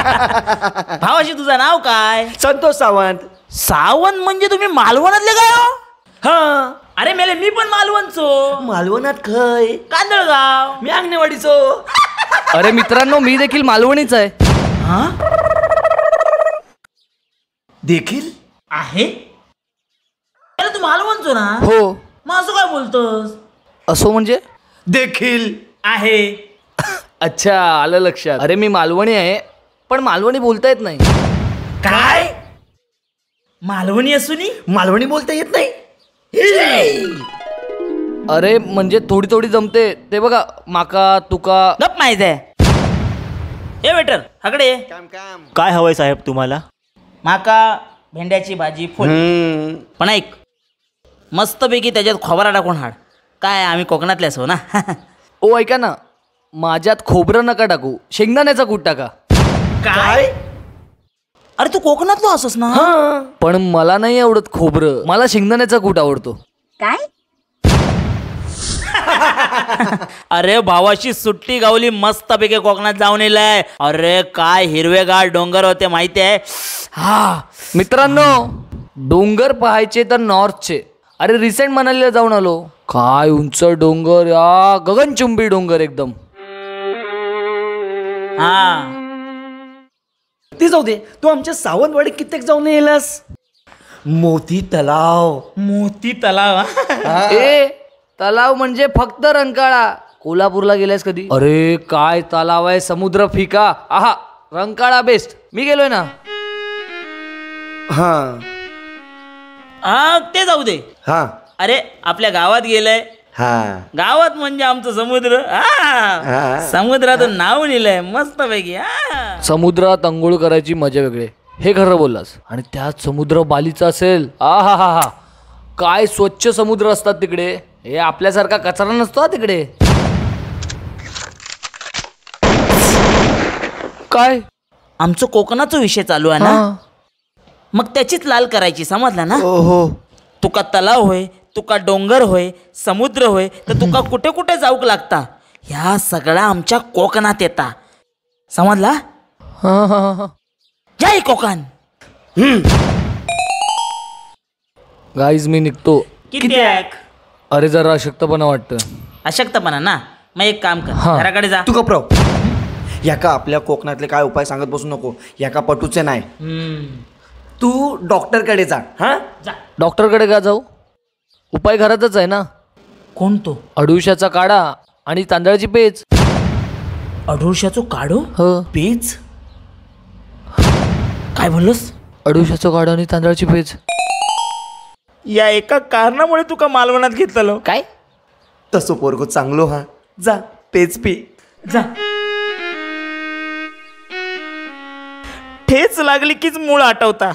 भावाशी तुझं नाव काय? संतोष सावंत. सावंत म्हणजे तुम्ही मालवणातले काय हो? हा. अरे मेले मी पण मालवणचो. मालवणात खय? कांदळगाव. मी अंगणेवाडीचो. अरे मित्रांनो, मी देखील मालवणीच आहे. हा देखील आहे. अरे तू मालवणचो ना? हो. मग असं काय बोलतोस? असो म्हणजे? देखील आहे. अच्छा, आलं लक्षात. अरे मी मालवणी आहे, पण मालवणी बोलता येत नाही. काय? मालवणी असूनी मालवणी बोलता येत नाही? अरे म्हणजे थोडी थोडी जमते. ते बघा, माका तुका. गप माहित आहे. ए वेटर हकडे ये. काय हवंय साहेब तुम्हाला? माका भेंड्याची भाजी फुल. पण ऐक, मस्तपैकी त्याच्यात खोबरा टाकून हाड. काय आम्ही कोकणातल्याच हो ना. ओ ऐका ना, माझ्यात खोबरं नका टाकू, शेंगदाण्याचा कूट टाका. काय? अरे तू कोकणातलो असस ना? पण मला नाही आवडत खोबरं, मला शेंगदाण्याचा कूट आवडतो. काय? अरे भावाशी सुट्टी गावली, मस्तपैकी कोकणात जाऊन येलाय. अरे काय हिरवेगार डोंगर होते माहिती आहे. हा मित्रांनो, डोंगर पाहायचे तर नॉर्थचे. अरे रिसेंट मनालीला जाऊन आलो. काय उंच डोंगर, या गगनचुंबी डोंगर एकदम. हा ते जाऊ दे, तू आमच्या सावंतवाडी कित्येक जाऊन येलास? मोती तलाव. मोती तलाव. ए तलाव म्हणजे फक्त रंकाळा. कोल्हापूरला गेलायस कधी? अरे काय तलाव आहे, समुद्र फिका. आहा, रंकाळा बेस्ट. मी गेलोय ना. हा हा ते जाऊ दे. हा अरे आपल्या गावात गेलंय. हा गावात म्हणजे आमचं समुद्र. हा समुद्रातून नाव लिहिलंय मस्तपैकी. हा समुद्रात अंघोळ करायची मजा वेगळे, हे खरं बोललास. आणि त्यात समुद्र बालीचा असेल. आहा हा हा, काय स्वच्छ समुद्र असतात तिकडे. हे आपल्यासारखा कचरा नसतो तिकडे. काय आमचं कोकणाचा विषय चालू आहे ना, मग त्याचीच लाल करायची, समजला ना? ओहो. तुका तलाव होय, तुका डोंगर होय, समुद्र होय, तर तुका कुठे कुठे जाऊक लागता. ह्या सगळ्या आमच्या कोकणात येता, समजला? जय कोकण. गाईज मी निघतो. किती अरे जरा अशक्तपणा वाटतं. अशक्तपणा ना, मग एक काम कर, हा. घराकडे जा. तू कपराव. याका आपल्या कोकणातले काय उपाय सांगत बसू नको. याका पटूचे नाही. तू डॉक्टरकडे जा. हा जा. डॉक्टरकडे का जाऊ? उपाय घरातच आहे ना. कोण तो? अडुळशाचा काढा आणि तांदळाची पेज. अडुळशाचो काढो ह पेज? काय बोललोस? अडुळशाचा काढा आणि तांदळाची पेज. या एका कारणामुळे तुका मालवणात घेतलं काय? तसं पोरगो चांगलो. हा जा पेज पी. जा. ठेच लागली कीच मूळ आठवता.